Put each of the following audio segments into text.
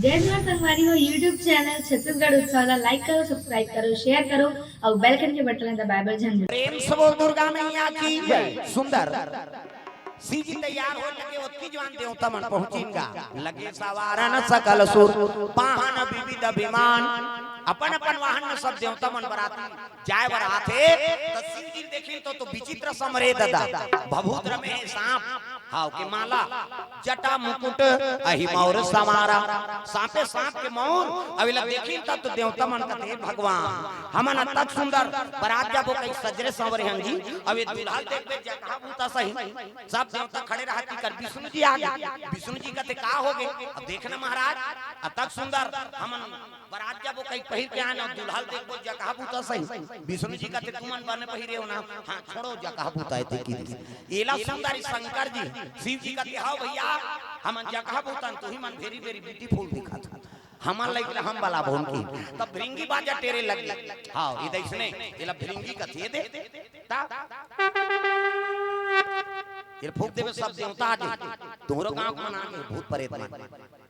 जय जवान संगवारी हो यूट्यूब चैनल छत्तीसगढ़ उत्सव लाइक करो सब्सक्राइब करो शेयर करो और बेल आइकन के बटन दबाए बर झन प्रेम से बोल दुर्गा मैया की जय। सुंदर सीजी तैयार हो लगे ओतकी जवान देवता मन पहुंचीगा लगे सवारन सकल सुर पाहन विविध अभिमान अपन अपन वाहन में सब देवता मन बराती जाय बराते त शिव जी देखिन तो विचित्र समरे ददा भभूद्र में सांप हाउ के माला जटा मुकुट अहि मौर समारा सांपे सांप के मौर अविला देखिन तब तो देवता मन कथे भगवान हमन तक सुंदर बरात जाबो कई सजरे संवरे हंगी अबे दुल्हा देखबे जका भूता सही सब देवता खड़े रहती कर विष्णु जी आ गए विष्णु जी कहते का हो गए अब देखना महाराज अतक सुंदर हमन बरात जाबो कई पहिर के आना दुल्हा देखबो जका भूता सही विष्णु जी कहते तुमन बने पहिरे हो ना हां छोड़ो जका भूता है की एला सुंदर शंकर जी शिव जी कहते हां भैया हमन जका भूतन तू ही मन वेरी वेरी ब्यूटीफुल दिखा था हमार लाइक हम वाला भवन की तब भृंगी बाजा तेरे लग हां ये देखने एला भृंगी कथे दे ता ये फूक देवे सब देवता आ तोरो गांव को मना के भूत प्रेत में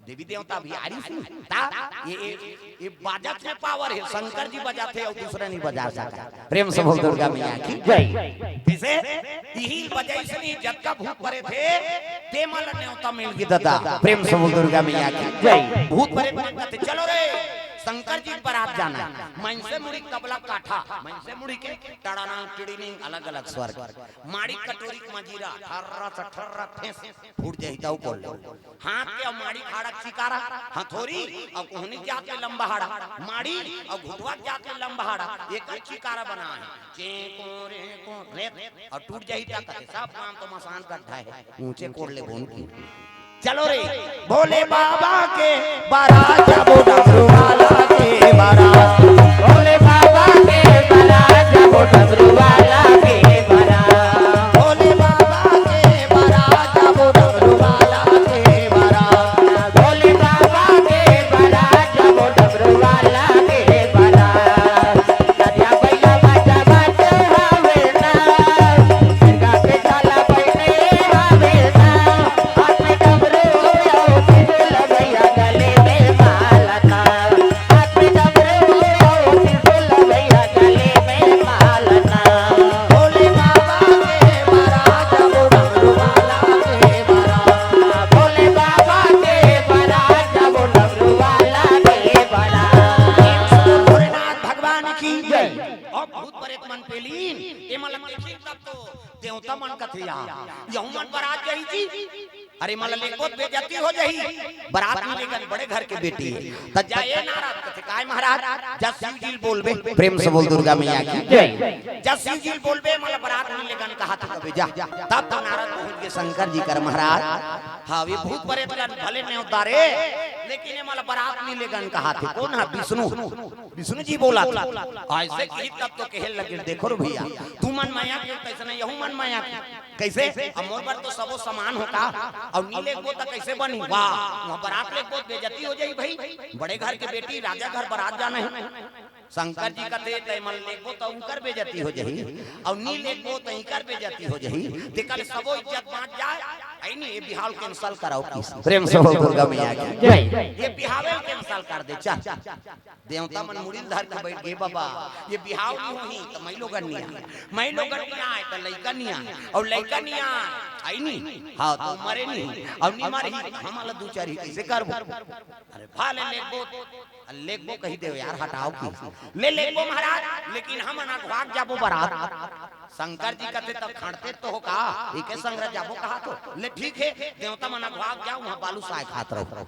देवी देवता भी आरी सुन ता ये बाजत में पावर है शंकर जी बजाते और दूसरा नहीं बजा सकता प्रेम से बोल दुर्गा मैया की जय किसे यही बजाई सुनी जब का भूत परे थे ते मल नेवता मिल गई दादा प्रेम से बोल दुर्गा मैया की जय भूत प्रेत कहते चलो रे शंकर जी बारात जाना मन से मुड़ी कबला काठा मन से मुड़ी के टड़ाना टिड़ीनी अलग अलग स्वर माड़ी कटोरी मजीरा ठर्रा ठर्रा फेंस फूट जाईता उ कोल हाथ के माड़ी खाड़ा चिकारा हथोरी और कोहनी जाके लंबा हाड़ा माड़ी और घुटवा जाके लंबा हाड़ा एक चिकारा बना है के कोरे को रेत और टूट जाईता कहते सब काम तो मसान गड्ढा है ऊंचे कोड़ले बोन की चलो रे भोले बाबा के बारात जाबो डमरू वाला के बारात भोले बाबा के बारात जाबो डमरू वाला के बारात भोले बाबा के बारात जाबो डमरू वाला के बारात भोले बाबा के बारात जाबो डमरू वाला के बारात नदिया बैला बाजा बाजे हवे ना सिंगा पे चला बैठे हवे ना हाथ में डमरू देवता मन कथिया यहू मन बारात जाई जी अरे मला लेकोत बेइज्जती हो जाई बारात में लेकर बड़े घर के बेटी त जाए नाराज कथे काय महाराज जब शिव जी बोलबे प्रेम से बोल दुर्गा मैया की जय जब शिव जी बोलबे मला बारात में लेकर कहा था कबे जा तब तो नाराज पहुंच के शंकर जी कर महाराज हां वे भूत प्रेत भले नहीं उतारे लेकिन ये मला बारात में लेकर कहा थे कौन है विष्णु विष्णु जी बोला ऐसे की तब तो कहे लगे देखो रे भैया तू मन माया के कैसे नहीं यहू मन माया कैसे अमोर पर तो सबो समान होता और नीले को तो कैसे बनी वाह वहां बारात ले बहुत बेइज्जती हो जाई भाई बड़े घर के बेटी राजा घर बारात जाना है शंकर जी कहते तय मन लेको तो उनकर बेइज्जती हो जाई और नी लेको तो इनकर बेइज्जती हो जाई ते कल सबो इज्जत बांट जाए आई नहीं ये बिहाव कैंसिल कराओ प्रेम से बोल दुर्गा मैया की जय ये बिहाव कैंसिल कर दे चा देवता मन मुड़ी धर के बैठ गए बाबा ये बिहाव नहीं होई तो मैं लोग नहीं आए तो लइका नहीं आए और लइका नहीं आए आई नहीं हां तो मरे नहीं और नहीं मारी हमला दो चार ही कैसे करबो अरे भाले लेगबो कही दे यार हटाओ की लेगबो महाराज लेकिन हम ना भाग जाबो बारात शंकर जी कहते तब खड़ते तो हो का एके संग जाबो कहा तो ले ठीक है देवता मना भाग जाओ वहां बालू साय खात रहो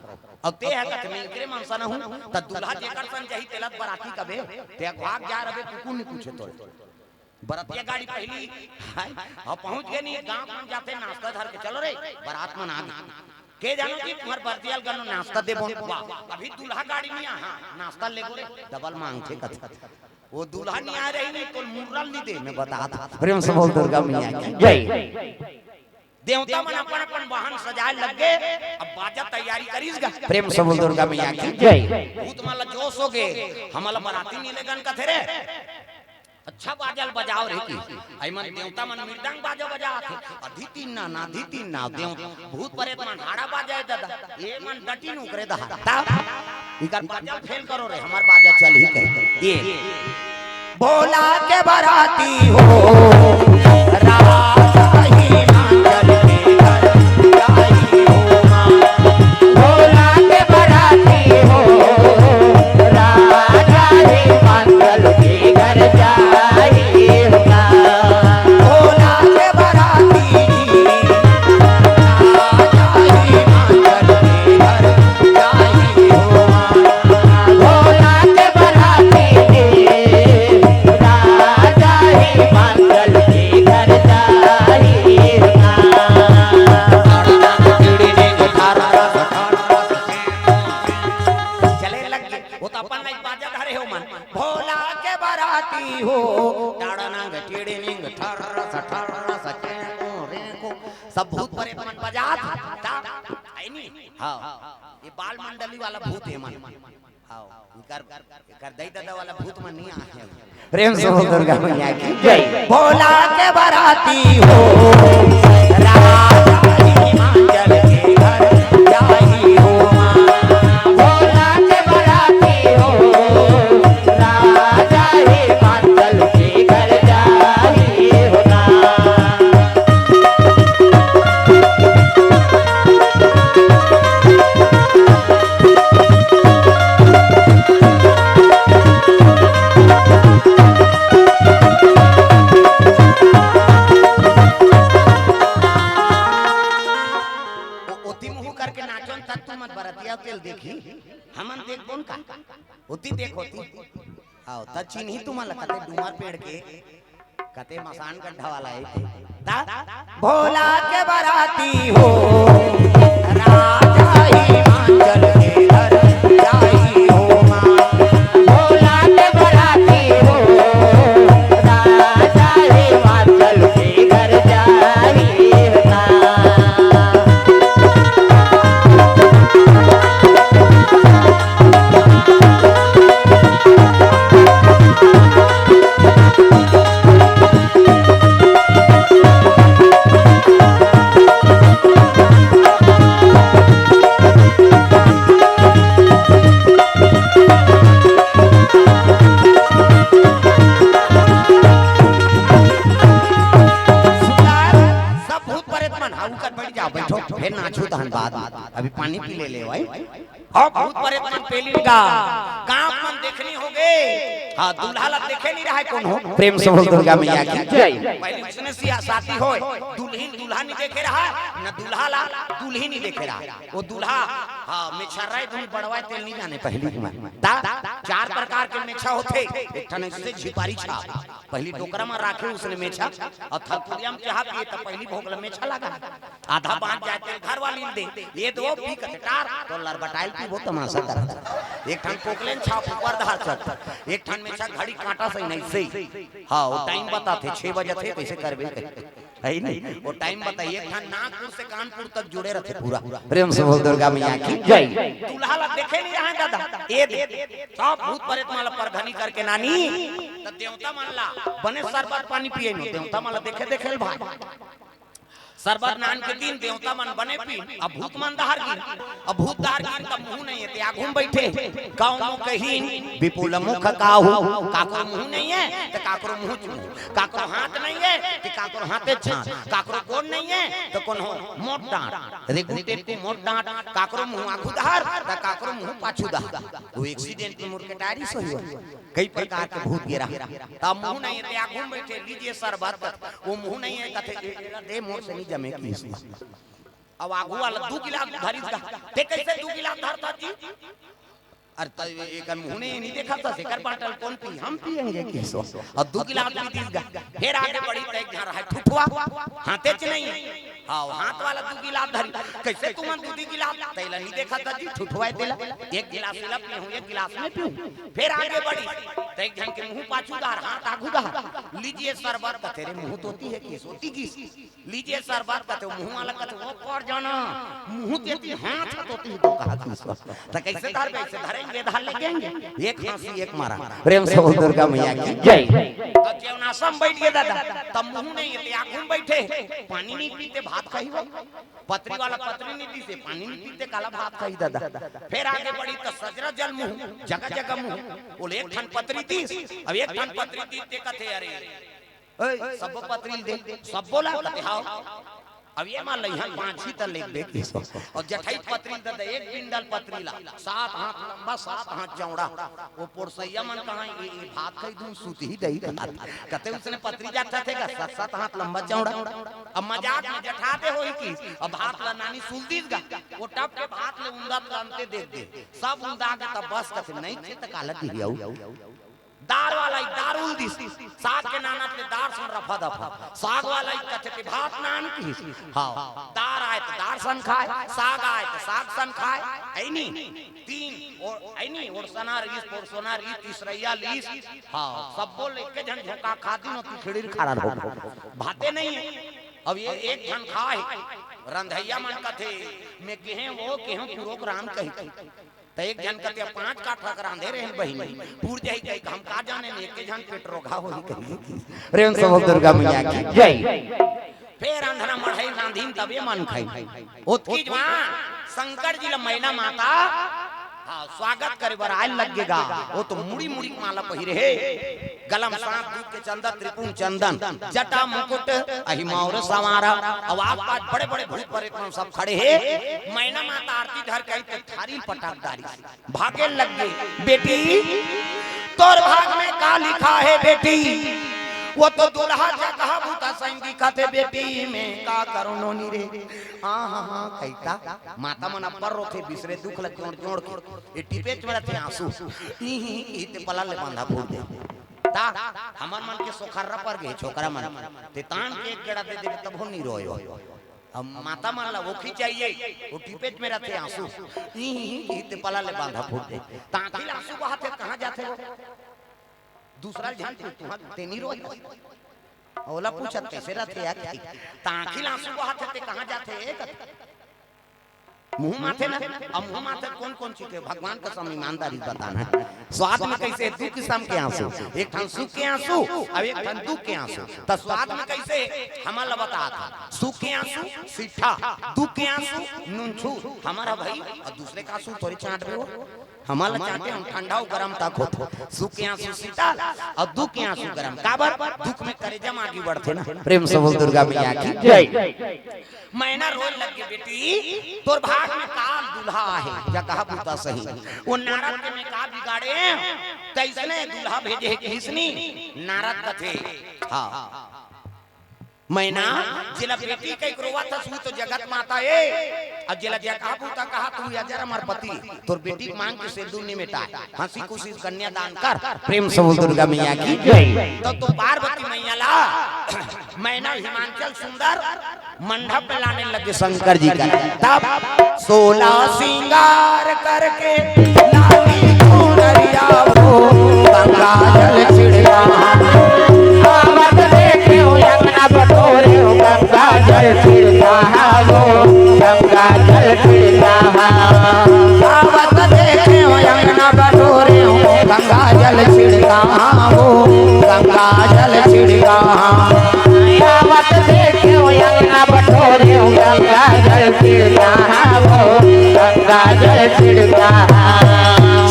अब ते है कहते मैं एकरे मनसा न हूं त दूल्हा जेकर सन जही तेलत बराती कबे ते भाग जा रबे कुकू नहीं पूछे तो बरातिया गाड़ी पहली अब पहुंच गए नहीं गांव में जाते नाश्ता धर के चलो रे बारात में आ गए के जानो कि तुम्हार बरतियाल गनो नाश्ता देबो वाह अभी दूल्हा गाड़ी में हां नाश्ता लेगो रे डबल मांग थे कथा वो दूल्हा नहीं आ रही नहीं तो मुरल नहीं दे मैं बता था प्रेम से बोल दुर्गा मैया की जय देवता मन अपन अपन वाहन सजाए लगे अब बाजा तैयारी करीसगा प्रेम से बोल दुर्गा मैया की जय भूत माला जोश हो गए हमला बराती नीले गन का थे रे अच्छा बाजल बजाओ रे की आई मन देवता मन मृदंग बाजो बजाते अधि तीन ना देव भूत प्रेत मन हाड़ा बाजाए दादा ये मन डटी नु करे दा इकर बाजल फेल करो रे हमार बाजा चल ही कहते ये भोला के बराती हो राजा ही मांगल के घर जाई हो मां भोला के बराती हो राजा ही मांगल के घर जाई हो मां भोला के बराती राजा ही मांगल के घर जाई हो मां भोला के बराती राजा ही मांगल के घर जाई हो चले लग वो तो अपन नहीं बाजा धरे हो मन भोला के बराती हो डाड़नंग टीड़िनिंग ठर सचे को सब भूत प्रेत मन बजात ता आई नी हां ये बाल मंडली वाला भूत है मन हां कर दई दादा वाला भूत मन नहीं आए प्रेम से बोल दुर्गा मैया की जय भोला के बराती हो राजा हिमाचल के घर जाई हो मां भोला के बराती हो राजा हिमाचल के घर जाई हो मां करके नाचन तक तू मत बरतिया तेल देखी हमन देख कौन का होती देख होती आओ त चिन्ही तुम्हारा कते डुमर पेड़ के कते मसान गड्ढा वाला है ता भोला के बराती हो राजा हिमाचल के घर जाई हो मां भोला के बराती हो राजा हिमाचल के घर जाई हो मां फिर नाचू तहन बाद अभी पानी पी ले भाई और बहुत परे मन पेली का गांव मन देखनी होगे हां दूल्हा ला देखे नहीं रहा कौन हो प्रेम से बोल दुर्गा मैया की जय पहले उसने शादी हो दुल्हन दूल्हा नहीं देखे रहा न दूल्हा ला दुल्ही नहीं देखे रहा वो दूल्हा हां मेछराय दूल बड़वाए तेल नहीं जाने पहली ता चार प्रकार के मेछा होते एक ठन से झिपारी छा पहली टोकरा में राखे उसने मेछा और थकुरिया में चाह पिए त पहली भोगला मेछा लगा आधा बांध जाते घर वाली दे ये दो पी कटार तो लरबटाइल की वो तमाशा कर एक ठन पोकलेन छाप ऊपर धार चढ़ एक ठन में घड़ी कांटा से नहीं से हां वो टाइम बताते 6 बजे थे कैसे करबे है नहीं वो टाइम बताइए एक ठन नागपुर से कानपुर तक जुड़े रहते पूरा प्रेम से बोल दुर्गा मैया की जय दूल्हा ला देखे नहीं रहा दादा ये सब भूत प्रेत माला परघनी करके नानी त देवता मानला बने सरबत पानी पिए नहीं देवता माला देखे देखेल भाई सरबत नान के दिन देवता मन बने पी अब भूत मन दहार गिन अब भूत दहार गिन तब मुंह नहीं है ते आगुम बैठे गांव में कहीं विपुल मुख काहू काकरो मुंह नहीं है तो काकरो मुंह चू काकरो हाथ नहीं है तो काकरो हाथे छां काकरो कोन नहीं है तो कोन हो मोट डांट रेगुटे को मोट डांट काकरो मुंह आखु दहार तो काकरो मुंह पाछू दहार वो एक्सीडेंट में मुर के टायरी सही हो कई प्रकार के भूत गिरा तब मुंह नहीं है ते आगुम बैठे लीजिए सरबत वो मुंह नहीं है कथे दे मोर से जमे की अब आगू वाला 2 गिलास धरी ते कैसे 2 गिलास धरता जी अरे त एक मुंह नहीं देखा था शेखर पाटल कौन पी हम पिएंगे किसो और 2 गिलास पी दीगा फिर आगे बढ़ी तक जा रहा है ठुठुआ हाथे च नहीं हां हाथ वाला 2 गिलास धरी कैसे तुम 2 गिलास तैला नहीं देखा था जी ठुठुआ देला 1 गिलास लप में हूं 1 गिलास में पीऊं फिर आगे बढ़ी तक जन के मुंह पाछूदार हाथ आगूदार लीजिए सरबत का तेरे मुंह तोती है किस होती किस लीजिए सरबत का तो मुंह वाला का वो पर जाना मुंह देती हाथ तोती तो कहा किस तो कैसे धर कैसे धरेंगे बेधा लेके आएंगे, एक हंसी एक मारा। प्रेम से बोल दुर्गा मैया की जय। तो जेवनासम बैठ गए दादा, तब मुंह नहीं ले आंखों बैठे, पानी नहीं पीते भात खाई वो, पत्री वाला पत्री नहीं पीते पानी नहीं पीते काला भात खाई दादा। फिर आगे बढ़ी तो सजरा जल मुंह, जगह जगह मुंह, बोले एक ठन पत्री दी, अब एक ठन पत्री दी ते कथे अरे ओए सब पत्री दे, सब बोला कथे हां। अब ये मान लो यहाँ 5 ही तल ले और जठाई पत्री दे, एक बिंडल पत्री ला 7 हाथ लंबा 7 हाथ चौड़ा, वो पोरसैया मन कहां ये भात खाई दूं सूती ही दही कहते उसने पत्री जाता थे का 7 हाथ लंबा चौड़ा। अब मजाक में जठा दे होई की अब भात ला नानी सुलदी गा, वो टप के भात ले उंदा तलते देख दे सब उंदा के तब बस कहते नहीं थे त काला दियाऊ दार वाला दार उल्दी साग के नाना ते दार सुन रफा दफा, साग वाला कहते थे भात नान की हां, दार आए तो दार सन खाए, साग आए तो साग सन खाए, ऐनी 3 और ऐनी और सना रीस और सोना रीस तीसरैया लीस हां सब बोल के जन झोका खाती न खिचड़ी खड़ा रहो भाते नहीं है। अब ये एक जन खाए रंधैया मन कथे में केहे वो केहू प्रोग्राम कही तो एक जन कहते 5 काठा कर रांधे रहे बहिनी पूर जाई गई हम का जाने ने एक जन पेट रोगा होई कही। प्रेम से बोल दुर्गा मैया की जय। फिर अंधरा मढ़ई रांधीन तबे मन खाई ओतकी जवा शंकर जी ल मैना माता हां स्वागत करे बर आए लगेगा, वो तो मुड़ी मुड़ी माला पहिरे है, गलम सांप दूध के चंदन त्रिपुण चंदन जटा मुकुट अहि मौर सवारा, आवाज पास बड़े बड़े भूत प्रेत सब खड़े हैं, मैना माता आरती धर के थारी पटाखदारी भागे लग गई। बेटी तोर भाग में का लिखा है बेटी, वो तो दुल्हा जगह भूता संगी खाते बेटी में का करो नोनी रे हां हां हां कहता माता मन अपर रोथे बिसरे दुख लग जोड़ जोड़ के ए टिपेच में रहते आंसू ई ते पला ले बांधा फूट दे ता हमर मन के सोखर्रा पर गए छोकरा मन ते तान के एक गेड़ा दे दे तब हो नहीं रोयो। अब माता मन ला वो खिंचाइए वो टिपेच में रहते आंसू ई ते पला ले बांधा फूट दे तांखिल आंसू बहाते कहां जाते हो दूसरा ध्यान ते नहीं रोई ओला पूछत कैसे रहते यार तांखिल आंसू बहाते ते कहां जाते मुंह माथे ना। अब मुंह माथे कौन कौन चीज है भगवान का सम ईमानदारी बताना है। स्वाद में कैसे 2 किस्म के आंसू, एक ठन सुख के आंसू और एक ठन दुख के आंसू। तो स्वाद में कैसे हमारा बता था सुख के आंसू सीठा, दुख के आंसू नूनछू हमारा भाई और दूसरे का आंसू थोड़ी चाट दो हमारा चाहते हम ठंडा गरम तक हो, सुख के आंसू सीता और दुख के आंसू गरम काबर दुख में करेजम आगे बढ़ते ना। प्रेम से बोल दुर्गा मैया की जय। मैना रोल लग गई बेटी तोर भाग में काल दुल्हा है या कहा पूता सही, वो नारद के में का बिगाड़े कैसने दुल्हा भेजे किसनी नारद कथे हां मैना जिला बेटी के रोवा था सु तो जगत माता है अब जिला जा कहा पूता कहा तू अजर अमर पति तोर बेटी मांग के से दूनी मिटा हंसी खुशी कन्या दान कर। प्रेम से बोल दुर्गा मैया की जय। तो पार्वती मैया ला मैना हिमांचल सुंदर मंडप पे लाने लगे शंकर जी का, तब 16 सिंगार करके लाली चुनरिया वो गंगा जल छिड़का आवत देखे हो यमुना बटोरे हो गंगा जल छिड़का वो गंगा जल छिड़का आवत देखे हो यमुना बटोरे हो गंगा जल छिड़का वो गंगा जल छिड़का आवत देखे हो यमुना बटोरे हो गंगा जल छिड़का वो गंगा जल छिड़का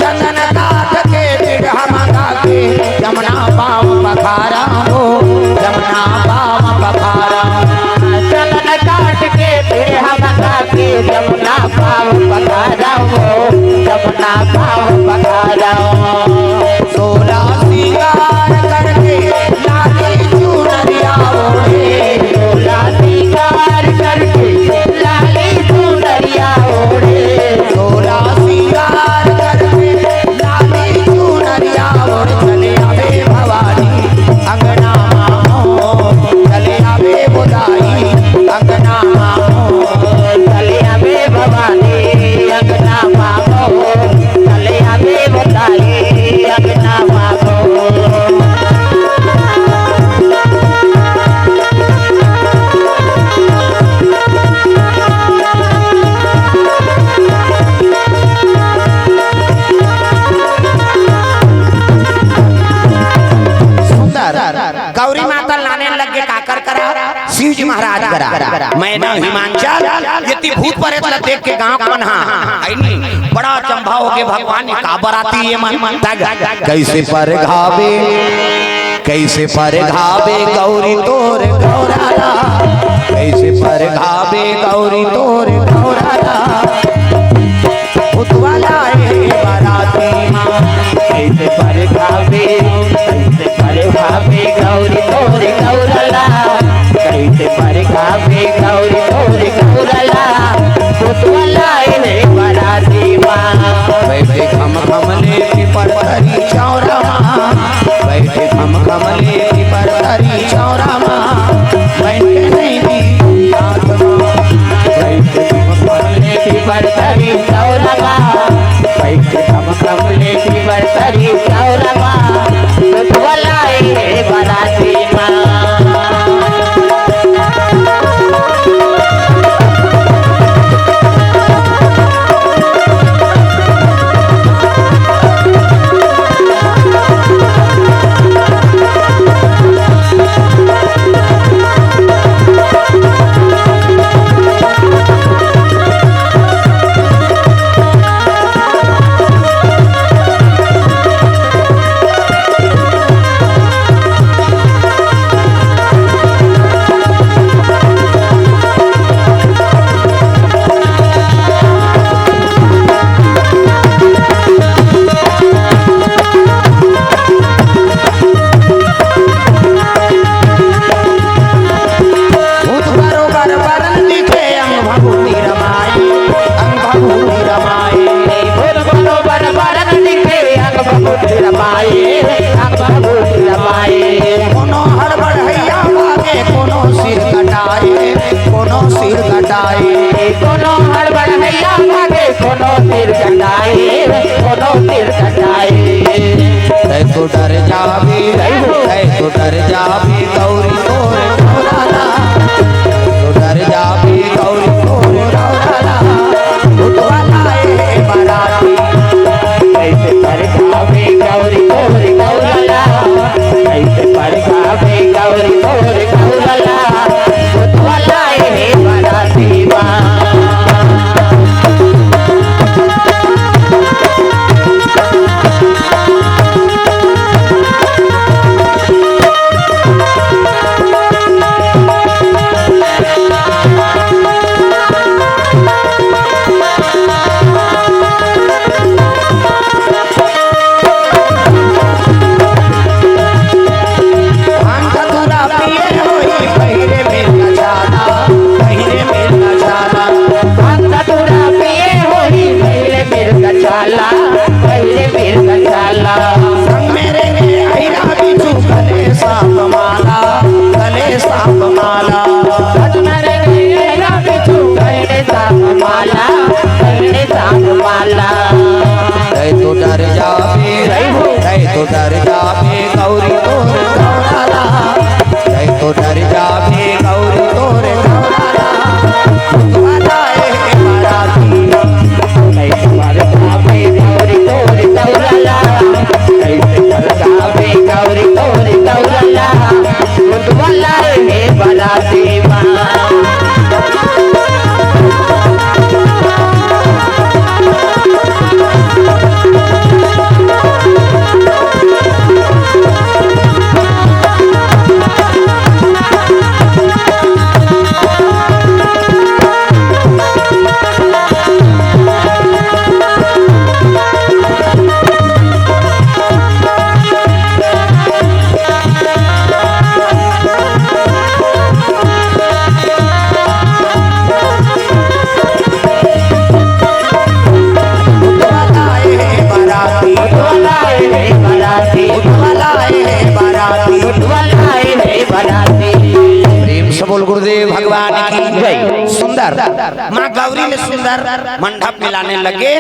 चंदन काठ के बिरहा मंगा के यमुना पाव पखारा हो यमुना पाव पखारा चंदन काठ के बिरहा मंगा के यमुना पाव पखारा हो यमुना पाव पखारा 16 सिंगार करके लाली चुनरिया ओढ़े 16 सिंगार करके लाली चुनरिया ओढ़े 16 सिंगार करके लाली चुनरिया ओढ़ चले आवे भवानी अंगना मामो चले आवे बुदाई अंगना मामो चले आवे भवानी अंगना मामो चले आवे बुदाई अंगना मामो शिव जी महाराज करा मैना हिमांचल यति भूत परे तला देख के गांव का मनहा आईनी बड़ा चंभा हो के भगवान ने का बराती ये मन कैसे पर घावे गौरी तोर गौराला कैसे पर घावे गौरी तोर गौराला भूतवाला ए बराती मां कैसे पर घावे गौरी तोर गौराला कैसे पर घावे गौरी तोर गौराला भूतवाला ए बराती मां बैठे खम खमले पर हरी चौरा मां बैठे खम खमले पर हरी चौरा मां बैठे नहीं दी आत्मा बैठे खम खमले पर हरी चौरा मां बैठे खम खमले पर हरी चौरा मां भूतवाला ए बराती मां तो डर जावे गौरी तोर गौराला तो डर जावे गौरी तोर गौराला भूतवाला ए बराती कैसे पर घावे गौरी तोर गौराला कैसे पर घावे गौरी तोर गौराला भूतवाला ए बराती मां तो डर जावे गौरी तोर गौराला तो डर जावे गौरी तोर गौराला भूतवाला ए बराती कैसे पर घावे गौरी तोर गौराला कैसे पर घावे गौरी तोर गौराला भूतवाला ए बराती मां बोल गुरुदेव भगवान की जय। सुंदर माँ गौरी में सुंदर मंडप मिलाने लगे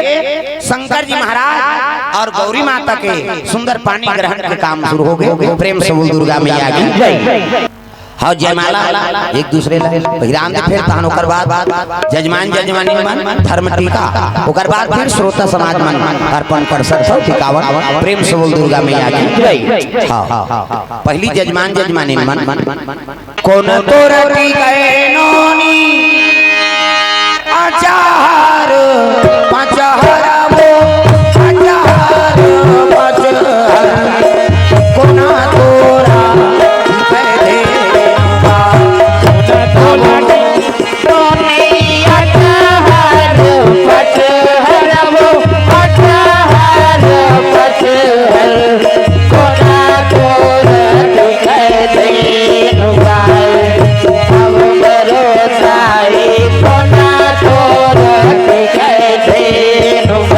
शंकर जी महाराज और गौरी माता के सुंदर पानी ग्रहण के काम शुरू हो गए। प्रेम से बोल दुर्गा मैया की जय। हाँ जयमाला एक दूसरे ला पहिराम दे फिर तहन ओकर बाद जजमान जजमानी मन धर्म टीका ओकर बाद फिर श्रोता समाज मन अर्पण कर सकथो टिकावन प्रेम से बोल दुर्गा मैया की जय। हां पहली जजमान जजमानी मन कौन तोरा की गए नोनी आचार पाचार वो आचार पाचार कोना तोरा No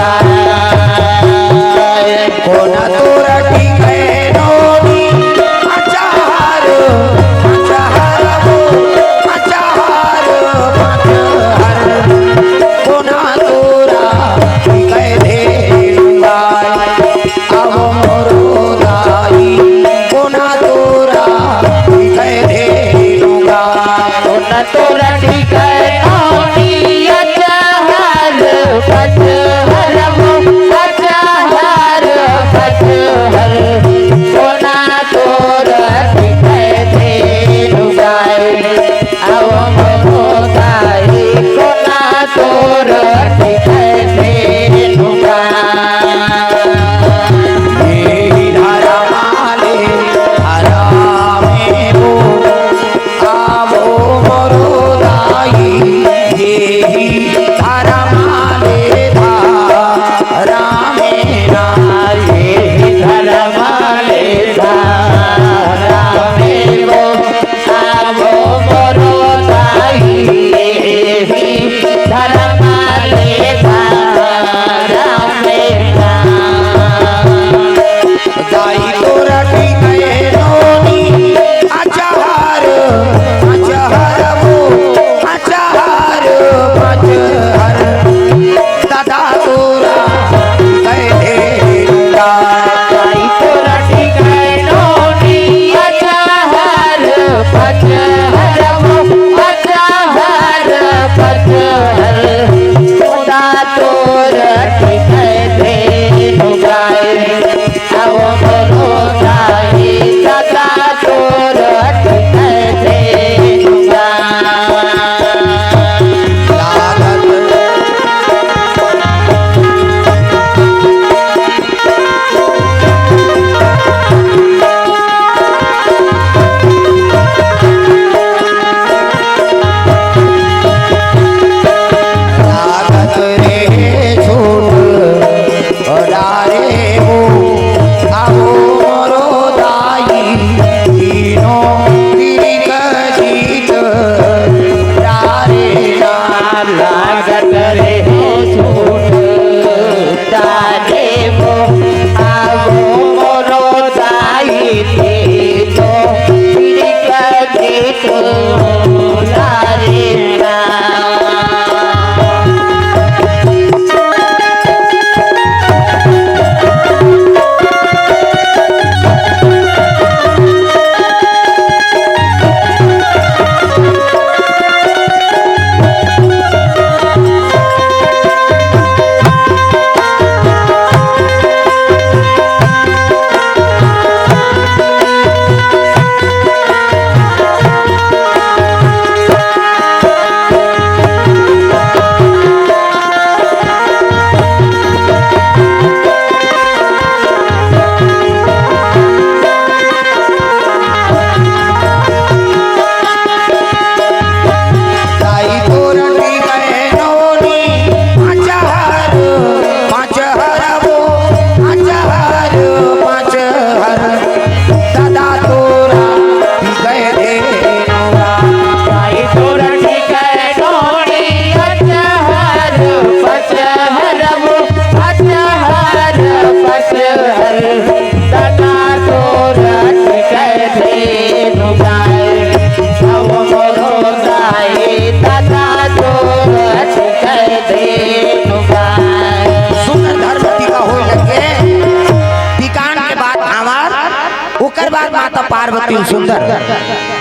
पार्वती सुंदर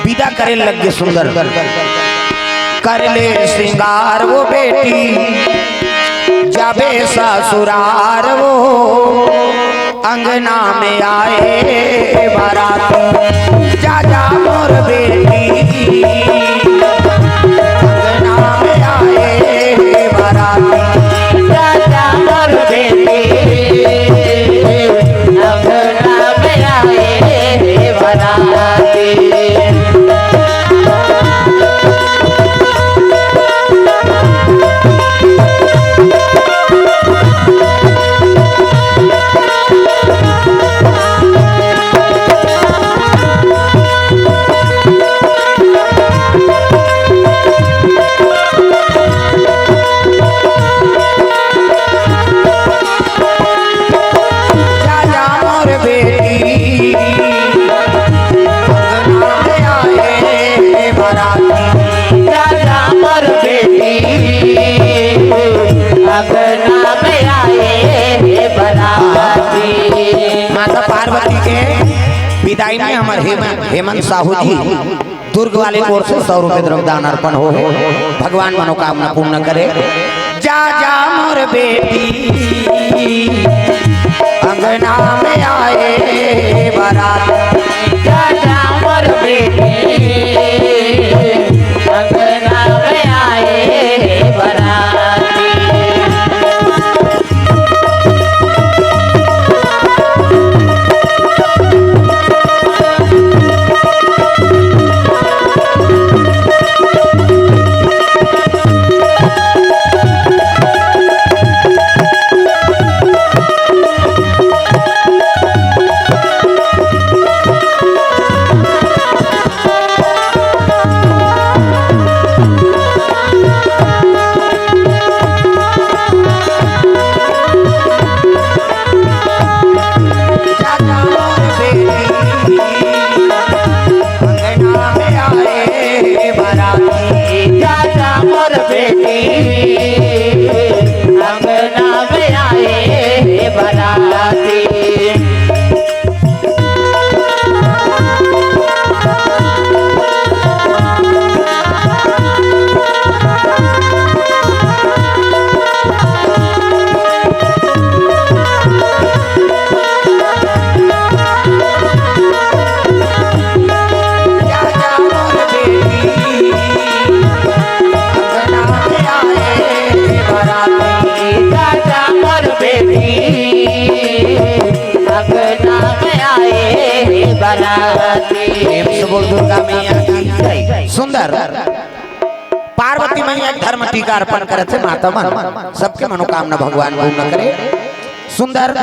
विदा करे लगे सुंदर कर ले श्रृंगार वो बेटी जाबे ससुरार वो अंगना में आए बारात जा जा मोर बेटी अंगना में आए बारात जा जा मोर बेटी अंगना में आए बारात माता पार्वती के विदाई में हमारे हेमंत साहू जी दुर्ग वाले ओर से 100 रुपए द्रव्यदान अर्पण हो भगवान मनोकामना पूर्ण करे जा जा मोर बेटी अंगना में आए बारात जा जा मोर बेटी अंगना में आए बारात सुंदर पार्वती मैया धर्म टीका अर्पण करे थे माता मन सबके मनोकामना भगवान पूर्ण करे सुंदर